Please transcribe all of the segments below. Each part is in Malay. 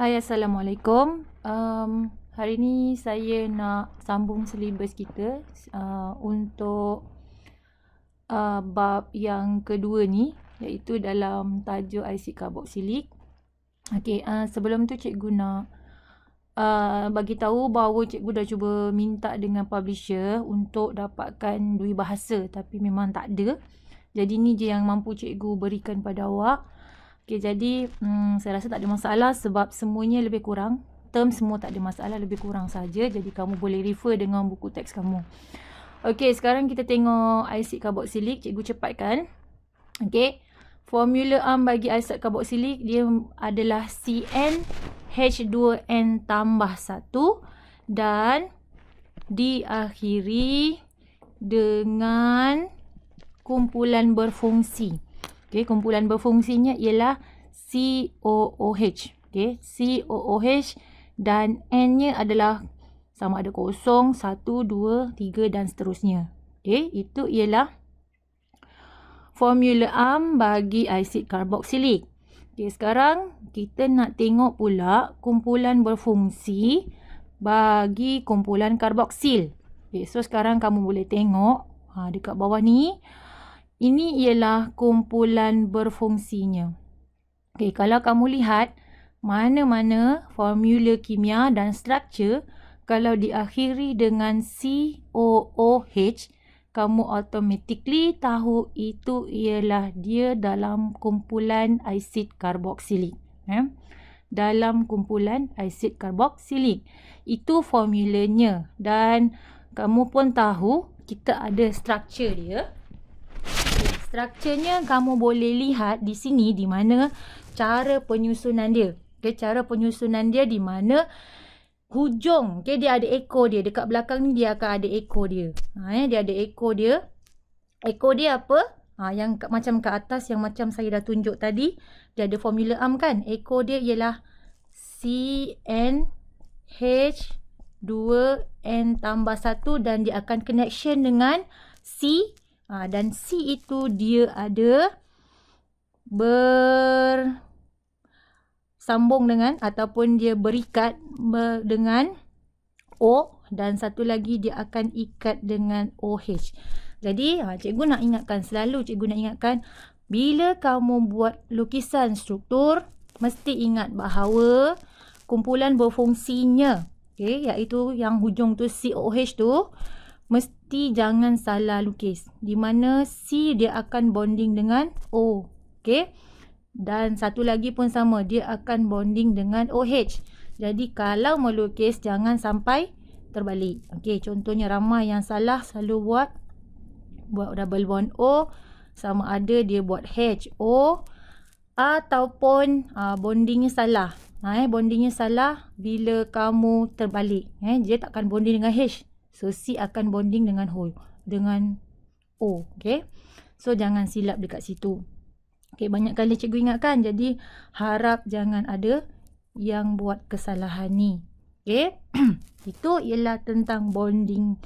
Hai, Assalamualaikum. Hari ni saya nak sambung silibus kita untuk bab yang kedua ni, iaitu dalam tajuk asid karboksilik. Okey, sebelum tu cikgu nak bagi tahu bahawa cikgu dah cuba minta dengan publisher untuk dapatkan dui bahasa, tapi memang tak ada. Jadi ni je yang mampu cikgu berikan pada awak. Okay, jadi saya rasa tak ada masalah sebab semuanya lebih kurang. Term semua tak ada masalah, lebih kurang saja. Jadi kamu boleh refer dengan buku teks kamu. Okay, sekarang kita tengok asid karboksilik. Cikgu cepatkan. Okay, formula bagi asid karboksilik dia adalah CnH2n tambah 1 dan diakhiri dengan kumpulan berfungsi. Okay, kumpulan berfungsinya ialah COOH. Okay, COOH dan N-nya adalah sama ada 0, 1, 2, 3 dan seterusnya. Okay, itu ialah formula bagi asid karboksilik. Okay, sekarang kita nak tengok pula kumpulan berfungsi bagi kumpulan karboksil. Okay, so sekarang kamu boleh tengok dekat bawah ni. Ini ialah kumpulan berfungsinya. Okay, kalau kamu lihat mana-mana formula kimia dan struktur, kalau diakhiri dengan COOH, kamu automatically tahu itu ialah dia dalam kumpulan asid karboksilik. Dalam kumpulan asid karboksilik. Itu formulanya. Dan kamu pun tahu kita ada struktur dia. Strukturnya kamu boleh lihat di sini di mana cara penyusunan dia. Okay, cara penyusunan dia di mana hujung, okay, dia ada ekor dia. Dekat belakang ni dia akan ada ekor dia. Dia ada ekor dia. Ekor dia apa? Yang macam ke atas yang macam saya dah tunjuk tadi. Dia ada formula kan? Ekor dia ialah CnH2n tambah 1 dan dia akan connection dengan C. Dan C itu dia ada bersambung dengan ataupun dia berikat dengan O dan satu lagi dia akan ikat dengan OH. Jadi cikgu nak ingatkan, selalu cikgu nak ingatkan, bila kamu buat lukisan struktur, mesti ingat bahawa kumpulan berfungsinya, okay, iaitu yang hujung tu COOH tu, mesti jangan salah lukis. Di mana C dia akan bonding dengan O. Okay. Dan satu lagi pun sama. Dia akan bonding dengan OH. Jadi kalau melukis jangan sampai terbalik. Okay. Contohnya ramai yang salah selalu buat double bond O. Sama ada dia buat H, O. Ataupun bondingnya salah. Bondingnya salah bila kamu terbalik. Dia takkan bonding dengan H. So, C akan bonding dengan O. Okay. So, jangan silap dekat situ. Okay, banyak kali cikgu ingatkan. Jadi, harap jangan ada yang buat kesalahan ni. Okay. Itu ialah tentang bonding.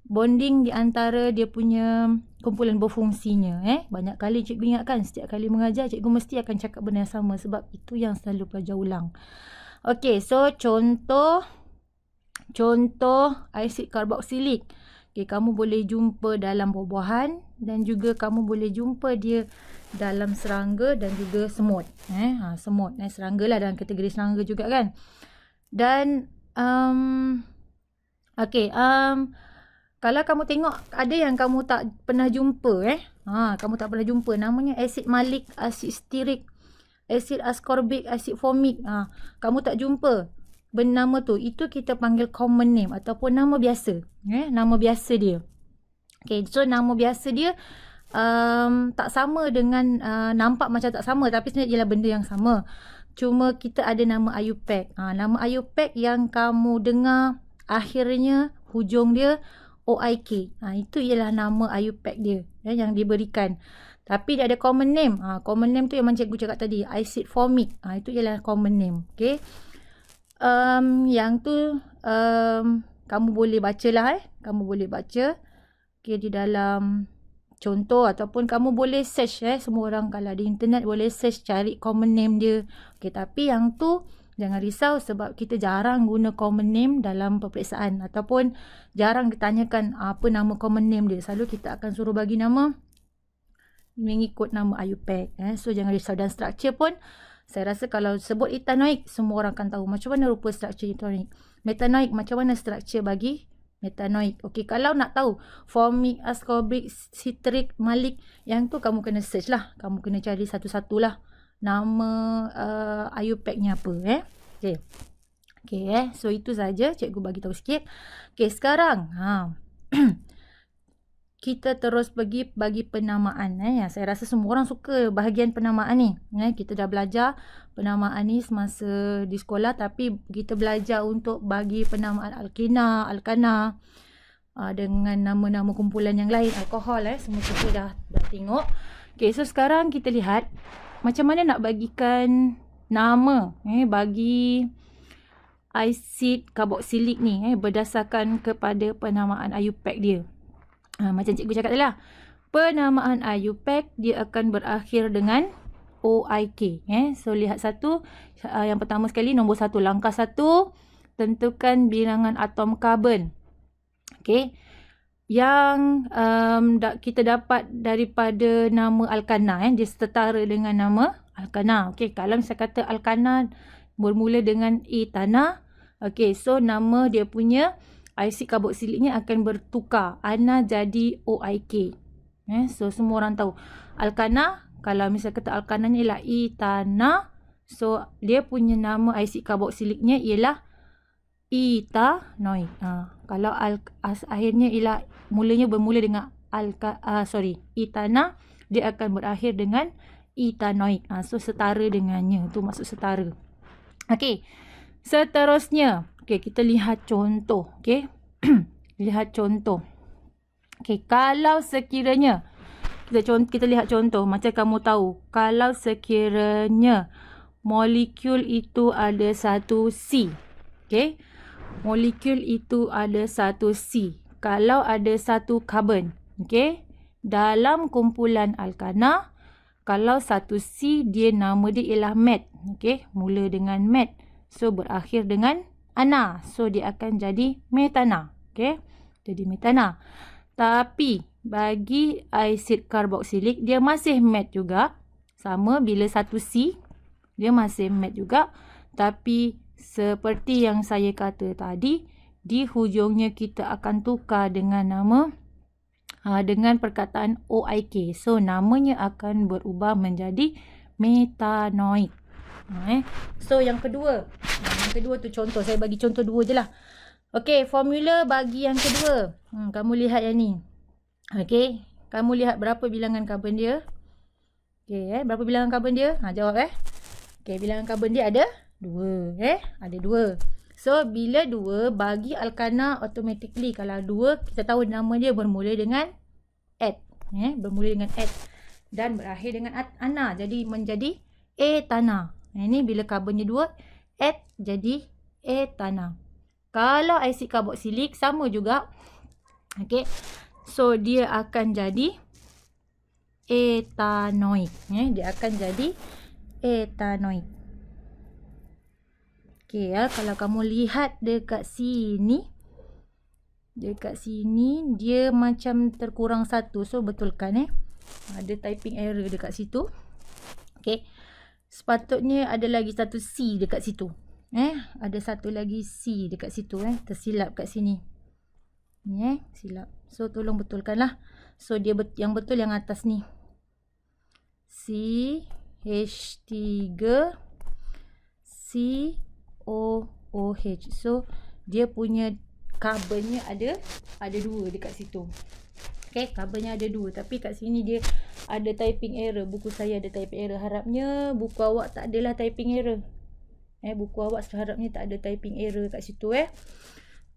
Bonding di antara dia punya kumpulan berfungsinya. Banyak kali cikgu ingatkan. Setiap kali mengajar, cikgu mesti akan cakap benda yang sama. Sebab itu yang selalu pelajar ulang. Okay, so contoh asid karboksilik. Okay, kamu boleh jumpa dalam buah-buahan dan juga kamu boleh jumpa dia dalam serangga dan juga semut. Semut. Serangga lah, dalam kategori serangga juga kan. Dan kalau kamu tengok ada yang kamu tak pernah jumpa. Kamu tak pernah jumpa. Namanya asid malik, asid stirik, asid ascorbic, asid formic. Kamu tak jumpa bernama tu, itu kita panggil common name ataupun nama biasa. Nama biasa dia. Okay, so nama biasa dia tak sama dengan nampak macam tak sama, tapi sebenarnya ialah benda yang sama. Cuma kita ada nama IUPAC. Nama IUPAC yang kamu dengar akhirnya hujung dia OIK. Itu ialah nama IUPAC dia yang diberikan. Tapi dia ada common name. Common name tu yang macam cikgu cakap tadi, acid formic. Itu ialah common name. Okay. Yang tu kamu boleh bacalah. Kamu boleh baca. Okay, di dalam contoh ataupun kamu boleh search semua orang kalau di internet boleh search cari common name dia. Okey, tapi yang tu jangan risau sebab kita jarang guna common name dalam peperiksaan ataupun jarang ditanyakan apa nama common name dia. Selalu kita akan suruh bagi nama mengikut nama IUPAC. So jangan risau. Dan struktur pun saya rasa kalau sebut ethanoic semua orang akan tahu macam mana rupa struktur ethanoic. Metanoic macam mana struktur bagi metanoic. Okey, kalau nak tahu formic, ascorbic, citric, malic, yang tu kamu kena search lah. Kamu kena cari satu-satulah nama IUPAC-nya apa. Okey. Okey, so itu saja cikgu bagi tahu sikit. Okey, sekarang kita terus pergi bagi penamaan. Saya rasa semua orang suka bahagian penamaan ni. Kita dah belajar penamaan ni semasa di sekolah, tapi kita belajar untuk bagi penamaan alkena, alkana dengan nama-nama kumpulan yang lain, alkohol. Semua kita dah tengok. Okay, so sekarang kita lihat macam mana nak bagikan nama bagi asid karboksilik ni berdasarkan kepada penamaan IUPAC dia. Macam cikgu cakap tadi lah, penamaan IUPAC dia akan berakhir dengan OIK. So lihat satu, yang pertama sekali nombor 1, langkah 1, tentukan bilangan atom karbon. Okay, yang kita dapat daripada nama alkana, dia setara dengan nama alkana. Okay, kalau saya kata alkana bermula dengan etana, okay, so nama dia punya asid karboksiliknya akan bertukar. Ana jadi OIK. So semua orang tahu. Alkana, kalau misalnya kata alkana ni ialah etana. So dia punya nama asid karboksiliknya ialah etanoik. Kalau akhirnya ialah mulanya bermula dengan etana, dia akan berakhir dengan etanoik. So setara dengannya. Itu maksud setara. Okey. Seterusnya, okey, kita lihat contoh. Okey. Lihat contoh. Okey, kalau sekiranya kita lihat contoh, macam kamu tahu, kalau sekiranya molekul itu ada satu C. Okey. Molekul itu ada satu C. Kalau ada satu karbon, okey, dalam kumpulan alkana, kalau satu C dia nama dia ialah met. Okey, mula dengan met. So berakhir dengan ana. So dia akan jadi metana. Okey, jadi metana. Tapi bagi asid karboksilik dia masih met juga. Sama bila satu C dia masih met juga. Tapi seperti yang saya kata tadi, di hujungnya kita akan tukar dengan nama dengan perkataan OIK. So namanya akan berubah menjadi metanoik. So yang kedua. Yang kedua tu contoh. Saya bagi contoh 2 je lah. Okey, formula bagi yang kedua. Kamu lihat yang ni. Okey, kamu lihat berapa bilangan karbon dia. Okey, berapa bilangan karbon dia? Jawab Okey, bilangan karbon dia ada 2. Ada 2. So bila 2 bagi alkana automatically. Kalau 2 kita tahu nama dia bermula dengan et. Bermula dengan et. Dan berakhir dengan ana. Jadi menjadi etana. Ini bila karbonnya 2, et jadi etana. Kalau asid karboksilik sama juga. Okey. So dia akan jadi etanoik. Dia akan jadi etanoik. Okey kalau kamu lihat dekat sini. Dekat sini dia macam terkurang 1. So betulkan ada typing error dekat situ. Okey. Sepatutnya ada lagi satu C dekat situ. Ada satu lagi C dekat situ. Tersilap kat sini. Ni silap. So tolong betulkanlah. So dia yang betul yang atas ni. CH3 COOH. So dia punya karbonnya ada 2 dekat situ. Okey, karbonnya ada 2. Tapi kat sini dia ada typing error. Buku saya ada typing error. Harapnya buku awak tak adalah typing error. Buku awak seharapnya tak ada typing error kat situ.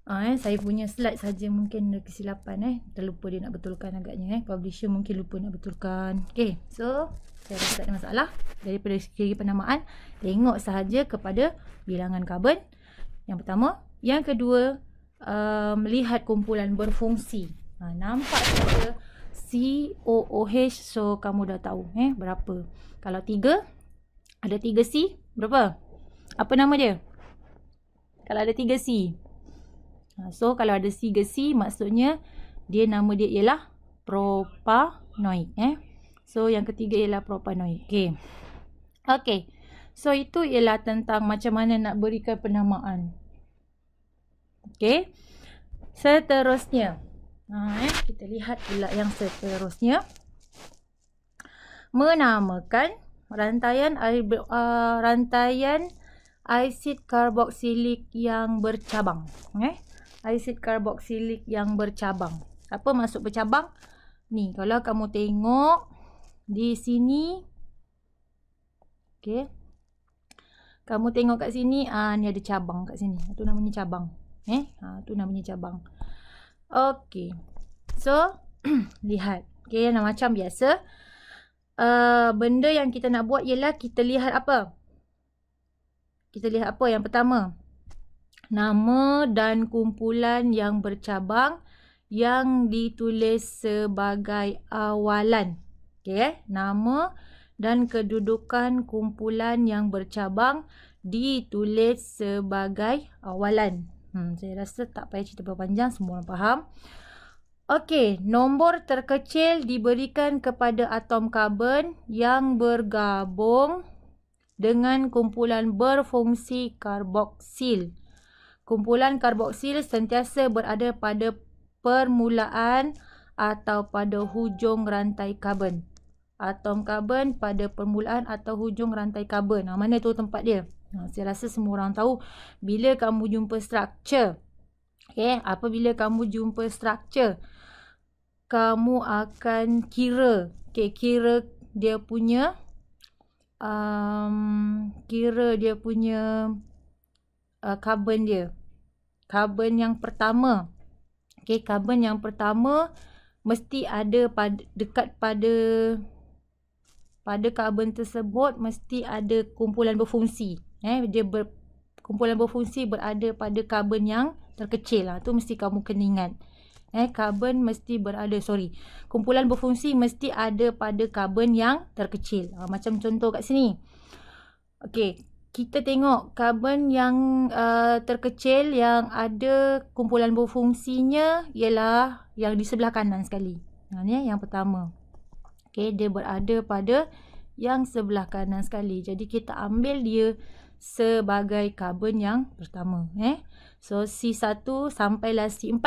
Saya punya slide saja mungkin ada kesilapan. Terlupa dia nak betulkan agaknya. Publisher mungkin lupa nak betulkan. Okey, so saya rasa tak ada masalah. Daripada segi penamaan, tengok sahaja kepada bilangan karbon. Yang pertama. Yang kedua, melihat kumpulan berfungsi. Nampak saja COOH. So kamu dah tahu berapa. Kalau 3, ada 3 C, berapa? Apa nama dia? Kalau ada 3 C. So kalau ada 3 C, maksudnya nama dia ialah propanoid. So yang ketiga ialah propanoid. Okey. So itu ialah tentang macam mana nak berikan penamaan. Okey. Seterusnya. Kita lihat pula yang seterusnya. Menamakan rantaian asid karboksilik yang bercabang. Asid karboksilik yang bercabang. Apa maksud bercabang? Ni, kalau kamu tengok di sini. Okey. Kamu tengok kat sini, ni ada cabang kat sini. Itu namanya cabang. Itu namanya cabang. Okey. So, lihat. Okey, macam biasa. Benda yang kita nak buat ialah kita lihat apa? Kita lihat apa yang pertama? Nama dan kumpulan yang bercabang yang ditulis sebagai awalan. Okey, nama dan kedudukan kumpulan yang bercabang ditulis sebagai awalan. Saya rasa tak payah cerita berpanjang, semua orang faham. Okey, nombor terkecil diberikan kepada atom karbon yang bergabung dengan kumpulan berfungsi karboksil. Kumpulan karboksil sentiasa berada pada permulaan atau pada hujung rantai karbon. Atom karbon pada permulaan atau hujung rantai karbon. Mana tu tempat dia? Saya rasa semua orang tahu bila kamu jumpa struktur. Apabila kamu jumpa struktur, kamu akan kira. Kira dia punya karbon dia. Karbon yang pertama. Karbon yang pertama mesti ada dekat pada karbon tersebut mesti ada kumpulan berfungsi. Kumpulan berfungsi berada pada karbon yang terkecil. Tu mesti kamu kena ingat. Kumpulan berfungsi mesti ada pada karbon yang terkecil. Macam contoh kat sini. Okey, kita tengok karbon yang terkecil yang ada kumpulan berfungsinya ialah yang di sebelah kanan sekali. Ni yang pertama. Okey, dia berada pada yang sebelah kanan sekali. Jadi kita ambil dia sebagai karbon yang pertama. So C1 sampailah C4.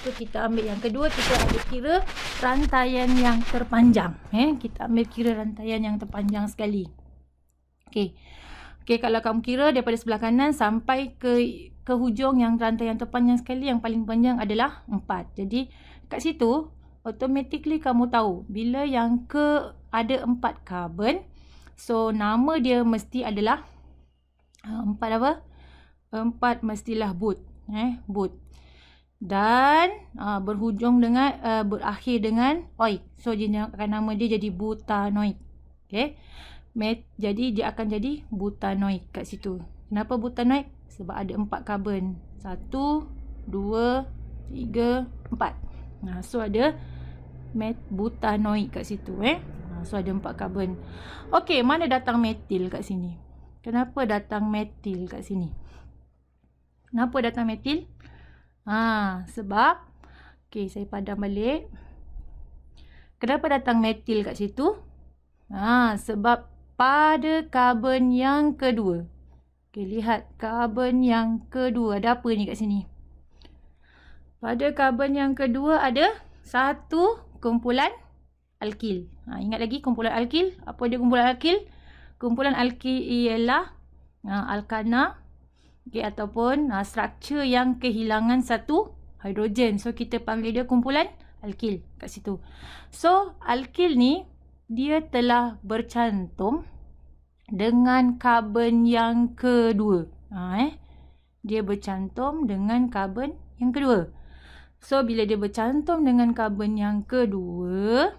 So kita ambil yang kedua, kita ada kira rantaian yang terpanjang. Kita ambil kira rantaian yang terpanjang sekali. Okey, kalau kamu kira daripada sebelah kanan sampai ke hujung yang rantaian terpanjang sekali, yang paling panjang adalah 4. Jadi kat situ automatically kamu tahu bila yang ada 4 karbon, so nama dia mesti adalah 4 apa? 4 mestilah but. But. Dan berhujung dengan berakhir dengan oid. So dia akan nama dia jadi butanoid. Okey. Jadi dia akan jadi butanoid kat situ. Kenapa butanoid? Sebab ada 4 karbon. 1, 2, 3, 4. So ada butanoid kat situ. So ada 4 karbon. Okey, mana datang metil kat sini? Kenapa datang metil kat sini? Kenapa datang metil? Sebab okey, saya padam balik. Kenapa datang metil kat situ? Sebab pada karbon yang kedua. Okey, lihat karbon yang kedua. Ada apa ni kat sini? Pada karbon yang kedua ada satu kumpulan alkil. Ingat lagi kumpulan alkil? Apa dia kumpulan alkil? Kumpulan alkil ialah alkana, ataupun struktur yang kehilangan satu hidrogen. So kita panggil dia kumpulan alkil kat situ. So alkil ni dia telah bercantum dengan karbon yang kedua. Dia bercantum dengan karbon yang kedua. So bila dia bercantum dengan karbon yang kedua,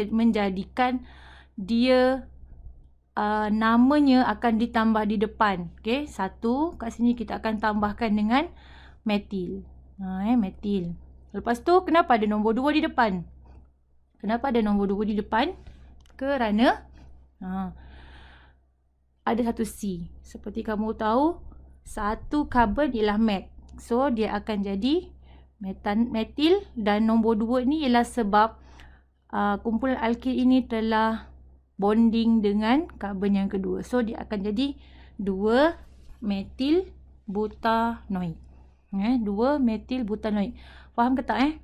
menjadikan dia namanya akan ditambah di depan. Okey, satu kat sini kita akan tambahkan dengan metil. Metil. Lepas tu kenapa ada nombor 2 di depan? Kenapa ada nombor 2 di depan? Kerana ada satu C. Seperti kamu tahu, satu karbon ialah met. So, dia akan jadi metil, dan nombor 2 ni ialah sebab kumpulan alkil ini telah bonding dengan karbon yang kedua. So, dia akan jadi 2 metil butanoik. 2 metil butanoik. Faham ke tak?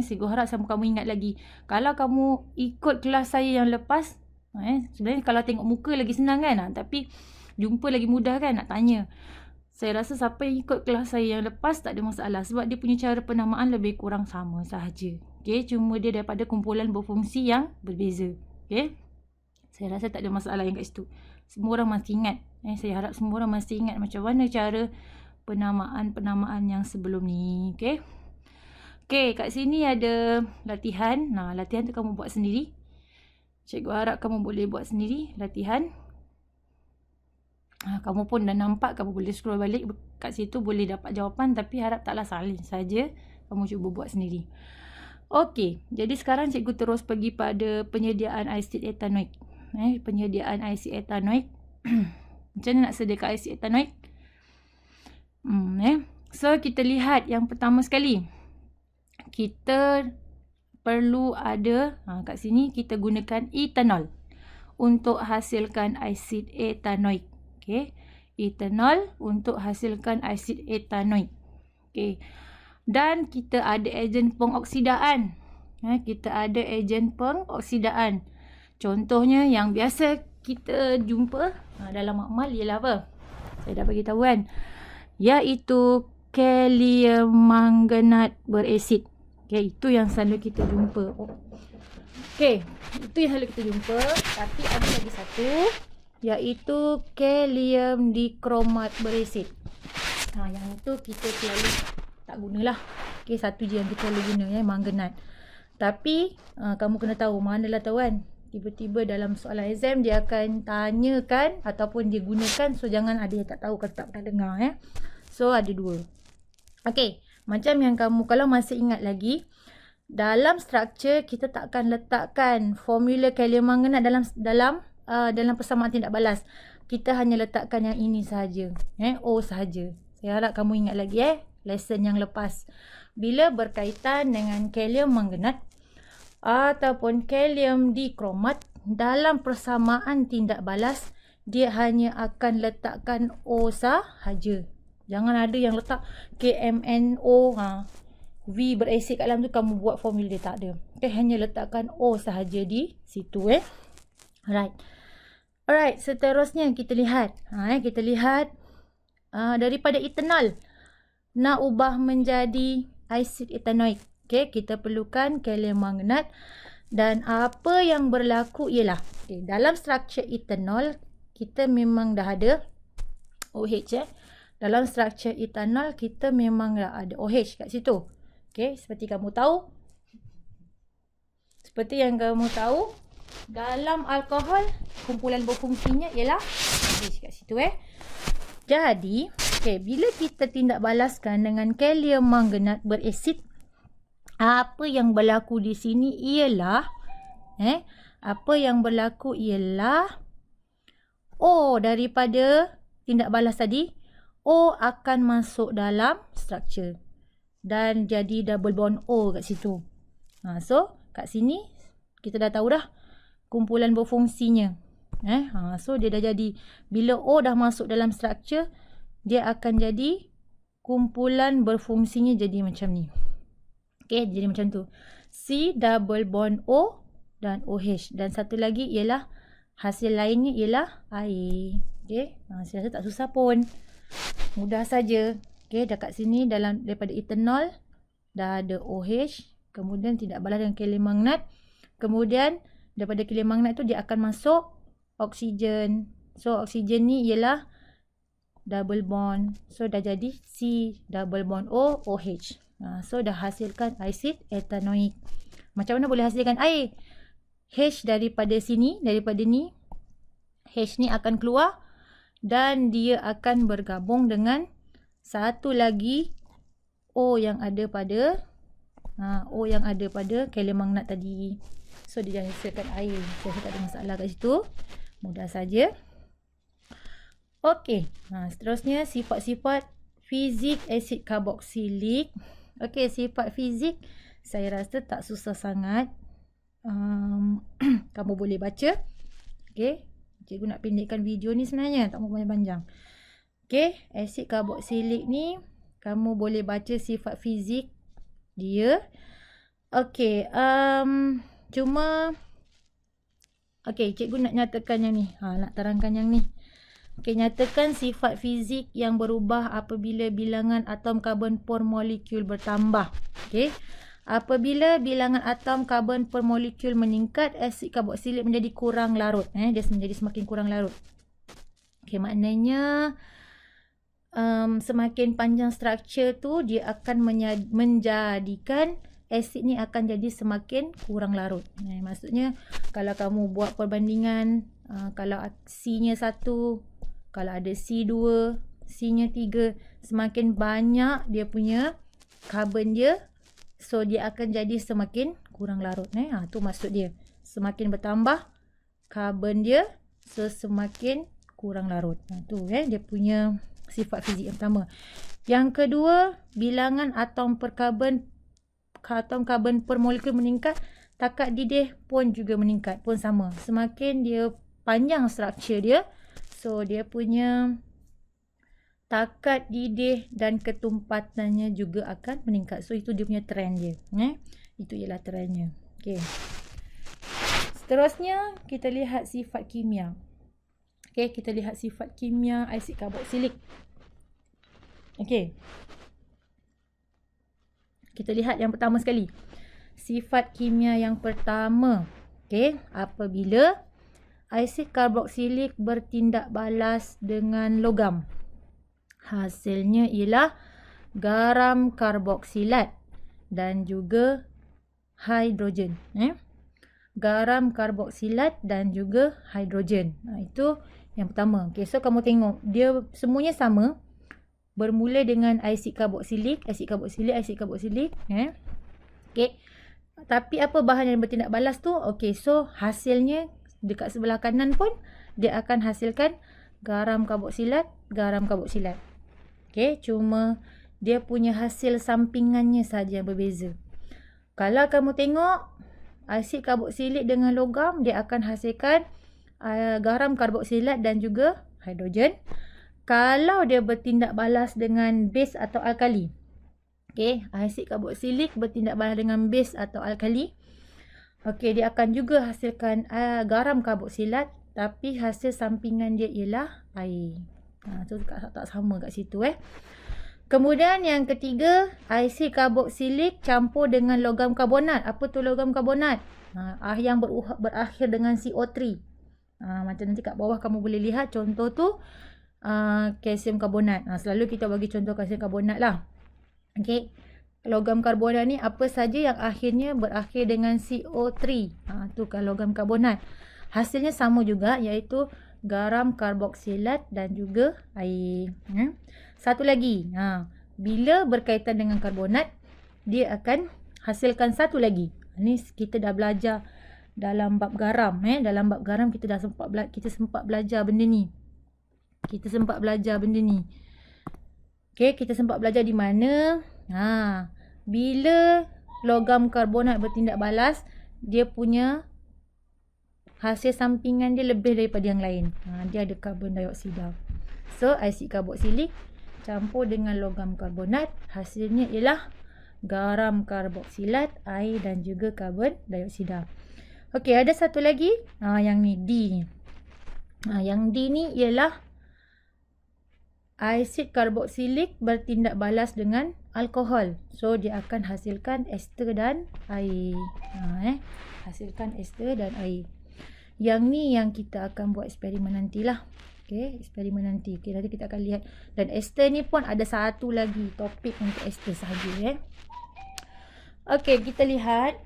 Cikgu harap sama kamu ingat lagi. Kalau kamu ikut kelas saya yang lepas, sebenarnya kalau tengok muka lagi senang kan? Tapi jumpa lagi mudah kan nak tanya. Saya rasa siapa yang ikut kelas saya yang lepas tak ada masalah. Sebab dia punya cara penamaan lebih kurang sama sahaja. Okay? Cuma dia daripada kumpulan berfungsi yang berbeza. Okay? Saya rasa tak ada masalah yang kat situ. Semua orang masih ingat. Saya harap semua orang masih ingat macam mana cara penamaan-penamaan yang sebelum ni. Okay? Okay, kat sini ada latihan. Latihan tu kamu buat sendiri. Cikgu harap kamu boleh buat sendiri latihan. Kamu pun dah nampak, kamu boleh scroll balik kat situ, boleh dapat jawapan, tapi harap taklah salin saja. Kamu cuba buat sendiri. Okey, jadi sekarang cikgu terus pergi pada penyediaan asid etanoik. Penyediaan asid etanoik. Macam mana nak sediakan asid etanoik? So, kita lihat yang pertama sekali. Kita perlu ada, kat sini kita gunakan etanol untuk hasilkan asid etanoik. Okay. Etanol untuk hasilkan asid etanoik. Okay. Dan kita ada ejen pengoksidaan. Kita ada ejen pengoksidaan. Contohnya yang biasa kita jumpa dalam makmal ialah apa? Saya dah bagi tahu kan. Iaitu kalium manganat berasid. Okay, itu yang selalu kita jumpa. Okay, itu yang selalu kita jumpa. Tapi ada lagi satu, iaitu kalium dikromat berasid. Yang itu kita selalu tak gunalah. Okay, satu je yang kita selalu guna, manganat. Tapi kamu kena tahu, manalah tahu kan, tiba-tiba dalam soalan exam dia akan tanyakan ataupun dia gunakan. So jangan ada yang tak tahu kalau tak pernah dengar. So ada 2. Okay, macam yang kamu kalau masih ingat lagi, dalam struktur kita takkan letakkan formula kalium manganat dalam persamaan tindak balas. Kita hanya letakkan yang ini sahaja. O sahaja. Saya harap kamu ingat lagi lesson yang lepas. Bila berkaitan dengan kalium manganat ataupun kalium dikromat dalam persamaan tindak balas, dia hanya akan letakkan O sahaja. Jangan ada yang letak KMNO V berasid kat dalam tu kamu buat formula dia, tak ada. Okay, hanya letakkan O sahaja di situ. Alright, seterusnya kita lihat. Kita lihat daripada etanol nak ubah menjadi asid etanoik. Okay, kita perlukan kalium manganat. Dan apa yang berlaku ialah, dalam struktur etanol kita memang dah ada OH. Dalam struktur etanol kita memang dah ada OH kat situ. Okay, seperti yang kamu tahu, dalam alkohol kumpulan berfungsinya ialah OH kat situ. Jadi, bila kita tindak balaskan dengan kalium manganat berasid, apa yang berlaku di sini ialah O daripada tindak balas tadi, O akan masuk dalam struktur dan jadi double bond O kat situ. So kat sini kita dah tahu dah kumpulan berfungsinya. So dia dah jadi, bila O dah masuk dalam struktur, dia akan jadi kumpulan berfungsinya jadi macam ni. Okay, jadi macam tu. C double bond O dan OH. Dan satu lagi ialah hasil lainnya ialah air. Okay, saya rasa tak susah pun. Mudah saja. Okay, dekat sini daripada etanol dah ada OH, kemudian tidak balas dengan kalium manganat. Kemudian daripada kalium manganat tu dia akan masuk oksigen. So oksigen ni ialah double bond. So dah jadi C double bond O OH. So dah hasilkan asid etanoik. Macam mana boleh hasilkan air? H daripada sini, daripada ni, H ni akan keluar dan dia akan bergabung dengan satu lagi O yang ada pada O yang ada pada kalium magnat tadi. So dia hasilkan air. So tak ada masalah kat situ. Mudah saja. Okey. Seterusnya sifat-sifat fizik asid karboksilik. Okey, sifat fizik saya rasa tak susah sangat. Kamu boleh baca. Okey. Cikgu nak pendekkan video ni sebenarnya, tak mahu panjang-panjang. Okey, asid karboksilik ni kamu boleh baca sifat fizik dia. Okey, cuma okey, cikgu nak nyatakan yang ni. Nak terangkan yang ni. Okey, nyatakan sifat fizik yang berubah apabila bilangan atom karbon per molekul bertambah. Okey. Apabila bilangan atom karbon per molekul meningkat, asid karboksilik menjadi kurang larut. Dia menjadi semakin kurang larut. Okey, maknanya semakin panjang struktur tu, dia akan menjadikan asid ni akan jadi semakin kurang larut. Maksudnya, kalau kamu buat perbandingan, kalau C-nya 1, kalau ada C2, C-nya 3, semakin banyak dia punya karbon dia, so dia akan jadi semakin kurang larut. Tu maksud dia. Semakin bertambah karbon dia, so semakin kurang larut. Tu dia punya sifat fizik yang pertama. Yang kedua, bilangan atom karbon per molekul meningkat, takat didih pun juga meningkat, pun sama. Semakin dia panjang struktur dia, so dia punya takat didih dan ketumpatannya juga akan meningkat. So itu dia punya trend dia. Itu ialah trendnya. Okey. Seterusnya kita lihat sifat kimia. Okey, kita lihat sifat kimia asid karboksilik. Okey. Kita lihat yang pertama sekali. Sifat kimia yang pertama. Okey, apabila asid karboksilik bertindak balas dengan logam, hasilnya ialah garam karboksilat dan juga hidrogen. Garam karboksilat dan juga hidrogen. Itu yang pertama. Okay, so kamu tengok dia semuanya sama. Bermula dengan asid karboksilik. Okay. Tapi apa bahan yang bertindak balas tu? Okay, so hasilnya dekat sebelah kanan pun dia akan hasilkan garam karboksilat. Okay, cuma dia punya hasil sampingannya saja yang berbeza. Kalau kamu tengok asid karboksilik dengan logam, dia akan hasilkan garam karboksilat dan juga hidrogen. Kalau dia bertindak balas dengan base atau alkali. Okey, asid karboksilik bertindak balas dengan base atau alkali. Okey, dia akan juga hasilkan garam karboksilat, tapi hasil sampingan dia ialah air. So tak sama kat situ Kemudian yang ketiga, asid karboksilik campur dengan logam karbonat. Apa tu logam karbonat? Yang berakhir dengan CO3. Macam nanti kat bawah kamu boleh lihat contoh tu. Kalsium karbonat. Selalu kita bagi contoh kalsium karbonat lah. Okey. Logam karbonat ni apa saja yang akhirnya berakhir dengan CO3. Tu kan logam karbonat. Hasilnya sama juga, iaitu garam karboksilat dan juga air. Satu lagi. Bila berkaitan dengan karbonat, dia akan hasilkan satu lagi. Ni kita dah belajar dalam bab garam. Dalam bab garam kita sempat belajar benda ni. Okey, kita sempat belajar di mana? Bila logam karbonat bertindak balas, dia punya hasil sampingan dia lebih daripada yang lain. Dia ada karbon dioksida. So, asid karboksilik campur dengan logam karbonat, hasilnya ialah garam karboksilat, air dan juga karbon dioksida. Okey, ada satu lagi. Yang ni D ni. Yang D ni ialah asid karboksilik bertindak balas dengan alkohol. So, dia akan hasilkan ester dan air. Hasilkan ester dan air. Yang ni yang kita akan buat eksperimen nantilah. Okey, eksperimen nanti. Okey, nanti kita akan lihat. Dan ester ni pun ada satu lagi topik untuk ester sahaja. Okey, kita lihat.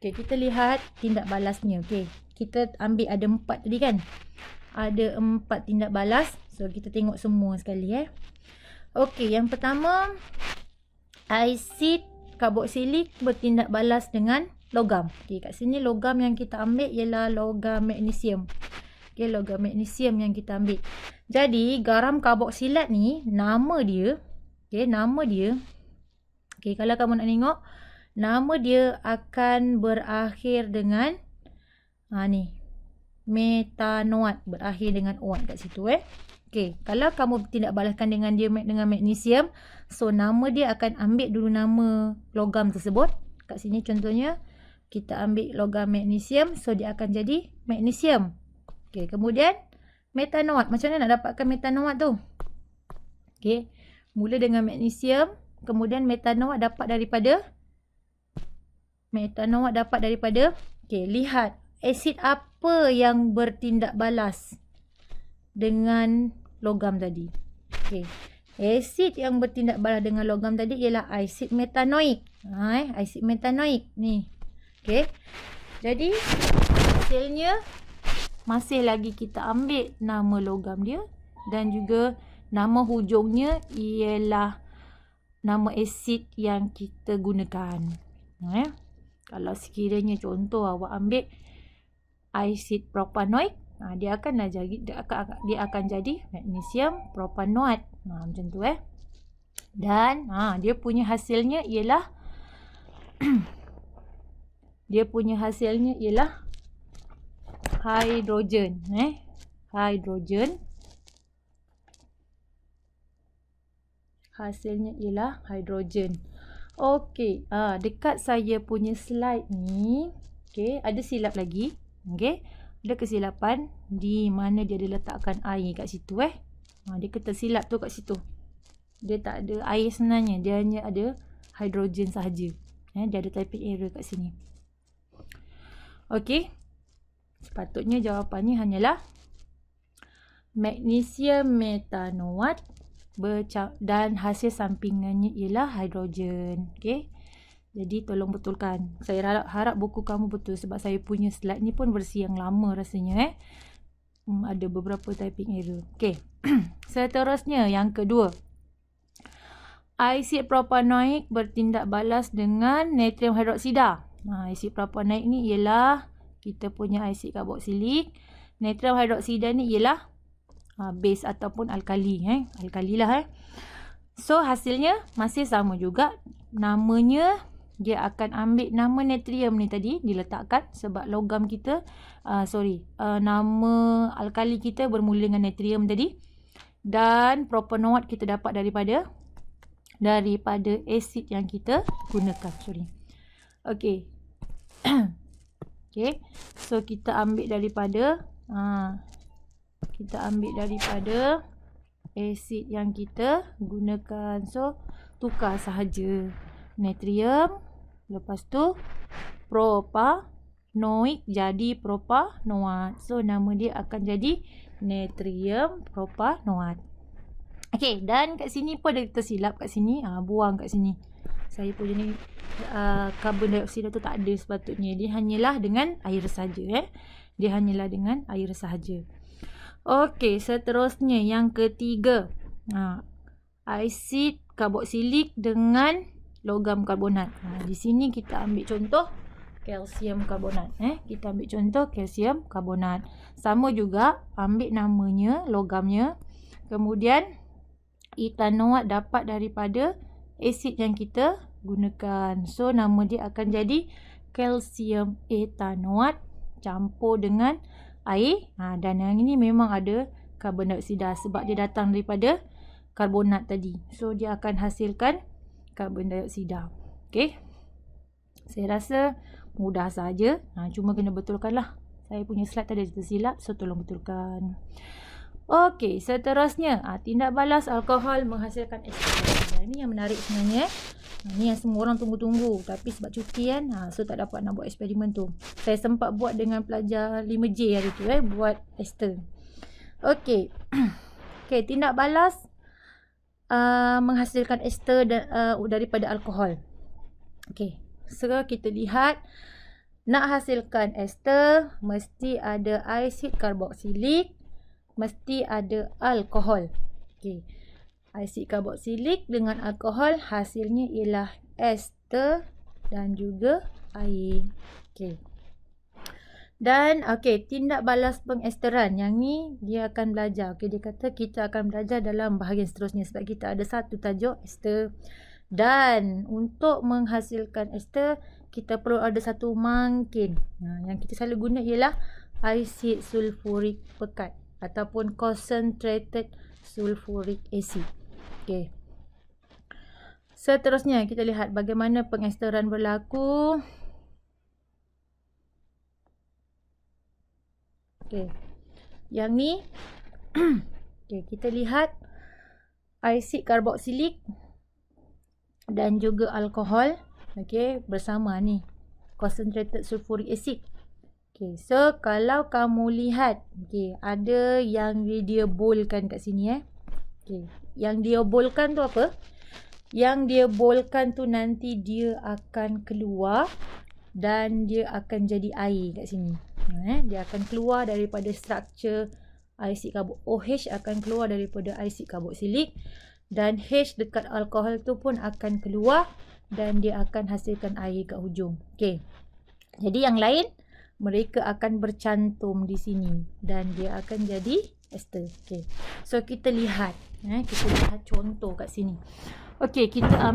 Okey, kita lihat tindak balasnya. Okey, kita ambil ada 4 tadi kan. Ada 4 tindak balas. So, kita tengok semua sekali. Okey, yang pertama Asid karboksilik bertindak balas dengan logam. Okey, kat sini logam yang kita ambil ialah logam magnesium. Okey, logam magnesium yang kita ambil. Jadi, garam karboksilat ni, nama dia, okey, nama dia, okey, kalau kamu nak tengok, nama dia akan berakhir dengan, ni, metanoat, berakhir dengan oat kat situ, Okey, kalau kamu tindak balaskan dengan dia dengan magnesium, so nama dia akan ambil dulu nama logam tersebut. Kat sini contohnya, kita ambil logam magnesium, so dia akan jadi magnesium. Okey, kemudian metanoat. Macam mana nak dapatkan metanoat tu? Okey, mula dengan magnesium, kemudian metanoat dapat daripada okey, lihat asid apa yang bertindak balas dengan logam tadi. Okey, asid yang bertindak balas dengan logam tadi ialah asid metanoik. Asid metanoik ni. Okey, jadi hasilnya masih lagi kita ambil nama logam dia dan juga nama hujungnya ialah nama asid yang kita gunakan. Kalau sekiranya contoh awak ambil asid propanoik, dia akan jadi magnesium propanoat. Macam tu Dan dia punya hasilnya ialah hidrogen. Hidrogen. Hasilnya ialah hidrogen. Okey, dekat saya punya slide ni, okey, ada silap lagi. Okey, ada kesilapan di mana dia ada letakkan air kat situ dia tersilap tu kat situ. Dia tak ada air sebenarnya, dia hanya ada hidrogen sahaja. Dia ada typing error kat sini. Okey, sepatutnya jawapannya hanyalah magnesium metanoat dan hasil sampingannya ialah hidrogen. Okey, jadi tolong betulkan. Saya harap buku kamu betul sebab saya punya slide ni pun versi yang lama rasanya ada beberapa typing error. Okey. Seterusnya yang kedua. Asid propanoik bertindak balas dengan natrium hidroksida. Asid propanoik ni ialah kita punya asid karboksilik. Natrium hidroksida ni ialah base ataupun alkali. Alkali lah. So hasilnya masih sama juga. Namanya dia akan ambil nama natrium ni tadi diletakkan sebab logam kita nama alkali kita bermula dengan natrium tadi, dan propanoat kita dapat daripada asid yang kita gunakan. Okey. Okey, so kita ambil daripada asid yang kita gunakan. So tukar sahaja natrium, lepas tu propanoik jadi propanoat. So nama dia akan jadi natrium propanoat. Okey, dan kat sini pun ada tersilap kat sini. Buang kat sini. Saya punya ni karbon dioksida tu tak ada sepatutnya. Dia hanyalah dengan air sahaja. Dia hanyalah dengan air sahaja. Okey, seterusnya yang ketiga. Asid karboksilik dengan logam karbonat. Di sini kita ambil contoh kalsium karbonat. Kita ambil contoh kalsium karbonat. Sama juga ambil namanya, logamnya. Kemudian etanoat dapat daripada asid yang kita gunakan. So nama dia akan jadi kalsium etanoat campur dengan air. Dan yang ini memang ada karbon dioksida sebab dia datang daripada karbonat tadi. So dia akan hasilkan karbon dioksida. Okey. Saya rasa mudah saja. Cuma kena betulkanlah. Saya punya slide tadi tersilap, so tolong betulkan. Okey, seterusnya tindak balas alkohol menghasilkan ester. Ini yang menarik sebenarnya. Ini yang semua orang tunggu-tunggu, tapi sebab cuti kan, so tak dapat nak buat eksperimen tu. Saya sempat buat dengan pelajar 5J hari tu, buat ester. Okey. Okey, tindak balas menghasilkan ester daripada alkohol. Okey, sekarang kita lihat, nak hasilkan ester mesti ada asid karboksilik, mesti ada alkohol. Okey, asid karboksilik dengan alkohol, hasilnya ialah ester dan juga air. Okey. Dan tindak balas pengesteran. Yang ni dia akan belajar. Dia kata kita akan belajar dalam bahagian seterusnya sebab kita ada satu tajuk ester. Dan untuk menghasilkan ester, kita perlu ada satu mangkin. Yang kita selalu guna ialah asid sulfurik pekat ataupun concentrated sulfuric acid. Okey. Seterusnya kita lihat bagaimana pengesteran berlaku. Okey. Yang ni kita lihat asid karboksilik dan juga alkohol bersama ni concentrated sulfuric acid. So kalau kamu lihat ada yang dia bolkan kat sini Yang dia bolkan tu apa? Yang dia bolkan tu nanti dia akan keluar dan dia akan jadi air kat sini. Dia akan keluar daripada struktur asid OH akan keluar daripada asid karboksilik dan H dekat alkohol tu pun akan keluar dan dia akan hasilkan air kat hujung. Jadi yang lain mereka akan bercantum di sini dan dia akan jadi ester. So kita lihat contoh kat sini. Kita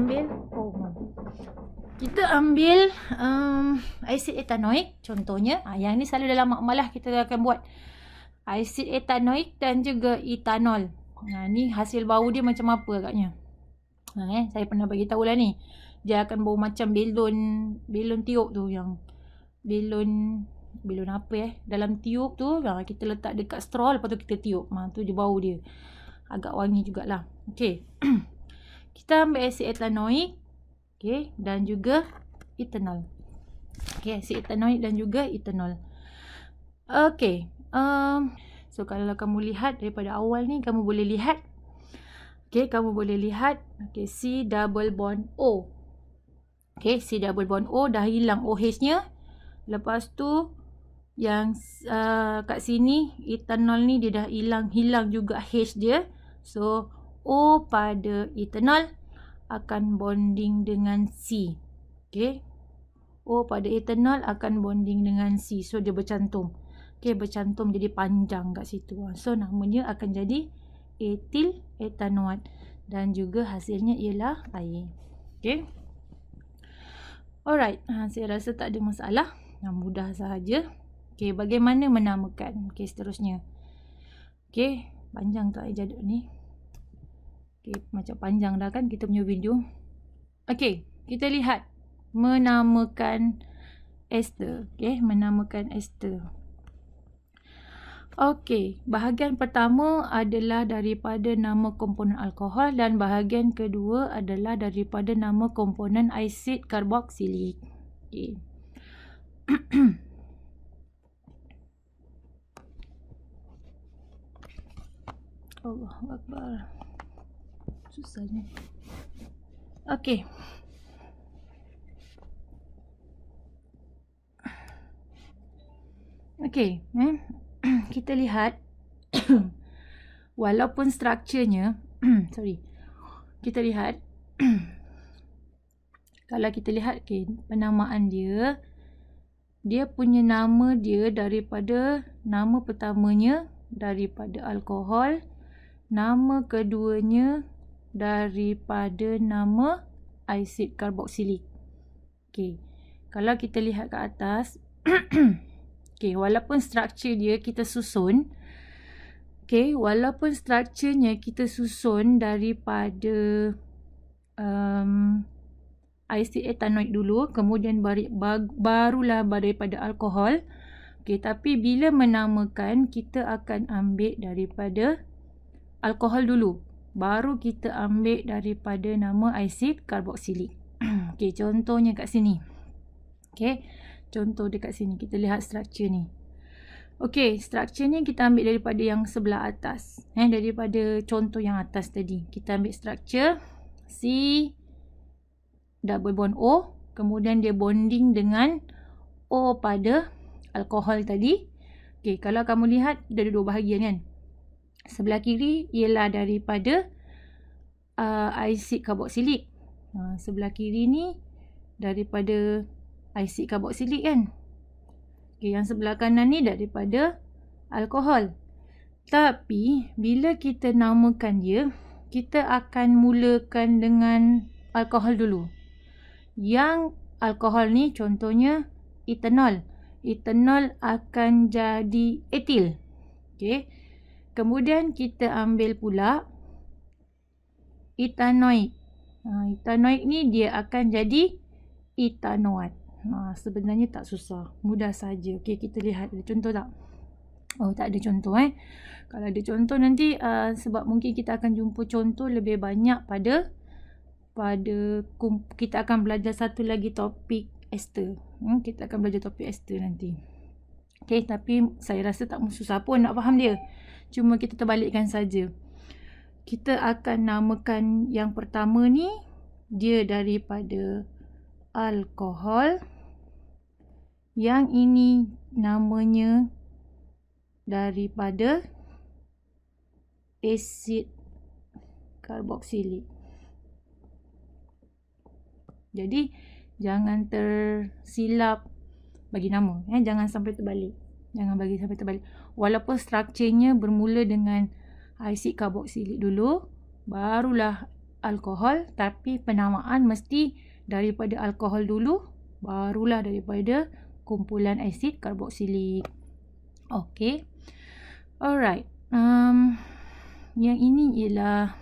ambil asid etanoik contohnya. Yang ni selalu dalam makmalah kita akan buat asid etanoik dan juga etanol. Ni hasil bau dia macam apa agaknya. Saya pernah bagi tahu lah ni. Dia akan bau macam belon tiup tu, yang belon apa dalam tiup tu kita letak dekat straw, lepas tu kita tiup. Tu dia bau dia. Agak wangi jugalah. Kita ambil asid etanoik dan juga etanol. Asid etanoik dan juga etanol. So kalau kamu lihat daripada awal ni, kamu boleh lihat kamu boleh lihat C double bond O. C double bond O dah hilang OH nya. Lepas tu yang kat sini etanol ni dia dah hilang juga H dia. So O pada etanol akan bonding dengan C. O pada etanol akan bonding dengan C. So dia bercantum. Bercantum jadi panjang kat situ. So namanya akan jadi etil etanoat dan juga hasilnya ialah air. Alright, saya rasa tak ada masalah. Mudah sahaja. Bagaimana menamakan? Seterusnya. Panjang tak jaduk ni? Macam panjang dah kan kita punya video. Kita lihat menamakan ester. Menamakan ester. Bahagian pertama adalah daripada nama komponen alkohol dan bahagian kedua adalah daripada nama komponen asid karboksilik. Allahu Akbar. Susahnya. Kita lihat walaupun strukturnya kita lihat kalau kita lihat penamaan dia punya nama dia daripada nama pertamanya daripada alkohol, nama keduanya daripada nama asid karboksilik. Kalau kita lihat ke atas walaupun struktur dia kita susun walaupun strukturnya kita susun daripada asid etanoik dulu, kemudian barulah daripada alkohol. Tapi bila menamakan kita akan ambil daripada alkohol dulu, baru kita ambil daripada nama asid karboksilik. Contohnya kat sini. Contoh dekat sini kita lihat struktur ni. Struktur ni kita ambil daripada yang sebelah atas. Daripada contoh yang atas tadi. Kita ambil struktur C double bond O, kemudian dia bonding dengan O pada alkohol tadi. Kalau kamu lihat ada dua bahagian kan. Sebelah kiri ialah daripada asid karboksilik. Sebelah kiri ni daripada asid karboksilik kan. Okay, yang sebelah kanan ni daripada alkohol. Tapi bila kita namakan dia, kita akan mulakan dengan alkohol dulu. Yang alkohol ni contohnya etanol. Etanol akan jadi etil. Okay. Kemudian kita ambil pula etanoik. Etanoik ni dia akan jadi etanoat. Sebenarnya tak susah. Mudah saja. Okay, kita lihat. Ada contoh tak? Oh, tak ada contoh Kalau ada contoh nanti sebab mungkin kita akan jumpa contoh lebih banyak pada kita akan belajar satu lagi topik ester. Kita akan belajar topik ester nanti. Okay, tapi saya rasa tak susah pun nak faham dia. Cuma kita terbalikkan saja. Kita akan namakan yang pertama ni dia daripada alkohol. Yang ini namanya daripada asid karboksilik. Jadi jangan tersilap bagi nama. Jangan sampai terbalik. Walaupun strukturnya bermula dengan asid karboksilik dulu, barulah alkohol, tapi penamaan mesti daripada alkohol dulu, barulah daripada kumpulan asid karboksilik. Okay. Alright. Yang ini ialah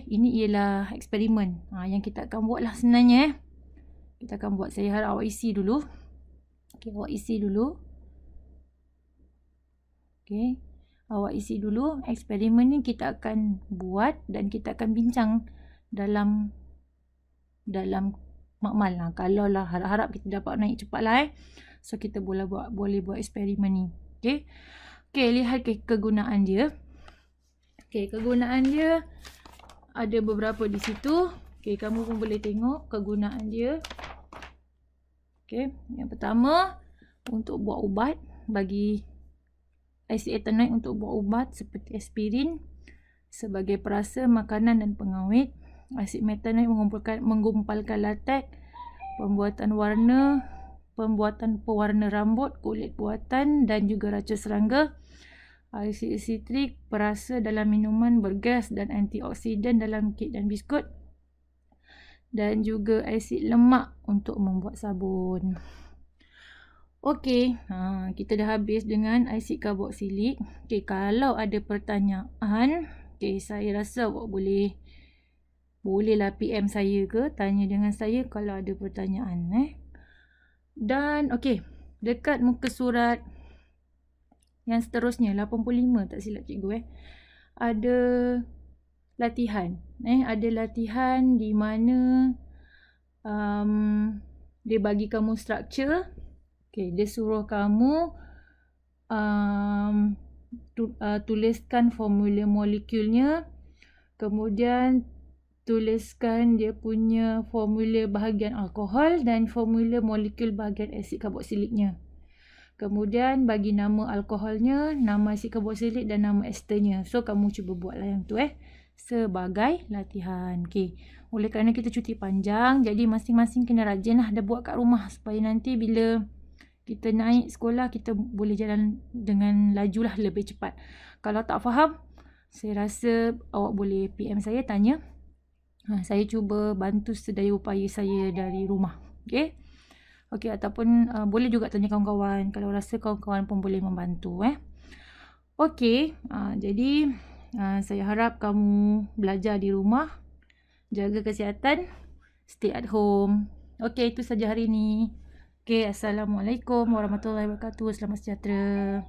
ini ialah eksperimen yang kita akan buat lah sebenarnya. Kita akan buat. Saya harap awak isi dulu. Okay, awak isi dulu. Okay, awak isi dulu. Eksperimen ni kita akan buat dan kita akan bincang dalam makmal lah. Kalau lah harap-harap kita dapat naik cepat lah So kita boleh buat eksperimen ni. Okay. Okay, lihat kegunaan dia. Okay, kegunaan dia ada beberapa di situ. Okay, kamu pun boleh tengok kegunaan dia. Okay, yang pertama untuk buat ubat, bagi asid etanoik untuk buat ubat seperti aspirin, sebagai perasa makanan dan pengawet. Asid metanoik menggumpalkan latex, pembuatan warna, pembuatan pewarna rambut, kulit buatan dan juga racun serangga. Asid sitrik perasa dalam minuman bergas dan antioksidan dalam kek dan biskut. Dan juga asid lemak untuk membuat sabun. Okey, kita dah habis dengan asid karboksilik. Okey, kalau ada pertanyaan, saya rasa awak bolehlah PM saya ke, tanya dengan saya kalau ada pertanyaan. Dan okey, dekat muka surat yang seterusnya 85 tak silap cikgu ada latihan. Ada latihan di mana dia bagi kamu struktur. Okey, dia suruh kamu tuliskan formula molekulnya, kemudian tuliskan dia punya formula bahagian alkohol dan formula molekul bahagian asid karboksiliknya. Kemudian bagi nama alkoholnya, nama asid karboksilik dan nama esternya. So kamu cuba buatlah yang tu sebagai latihan. Okey. Oleh kerana kita cuti panjang, jadi masing-masing kena rajinlah dah buat kat rumah supaya nanti bila kita naik sekolah kita boleh jalan dengan lajulah lebih cepat. Kalau tak faham, saya rasa awak boleh PM saya, tanya. Saya cuba bantu sedaya upaya saya dari rumah. Okey. Okey, ataupun boleh juga tanya kawan-kawan kalau rasa kawan-kawan pun boleh membantu. Okey, jadi saya harap kamu belajar di rumah, jaga kesihatan, stay at home. Okey, itu saja hari ini. Okey, Assalamualaikum warahmatullahi wabarakatuh. Selamat sejahtera.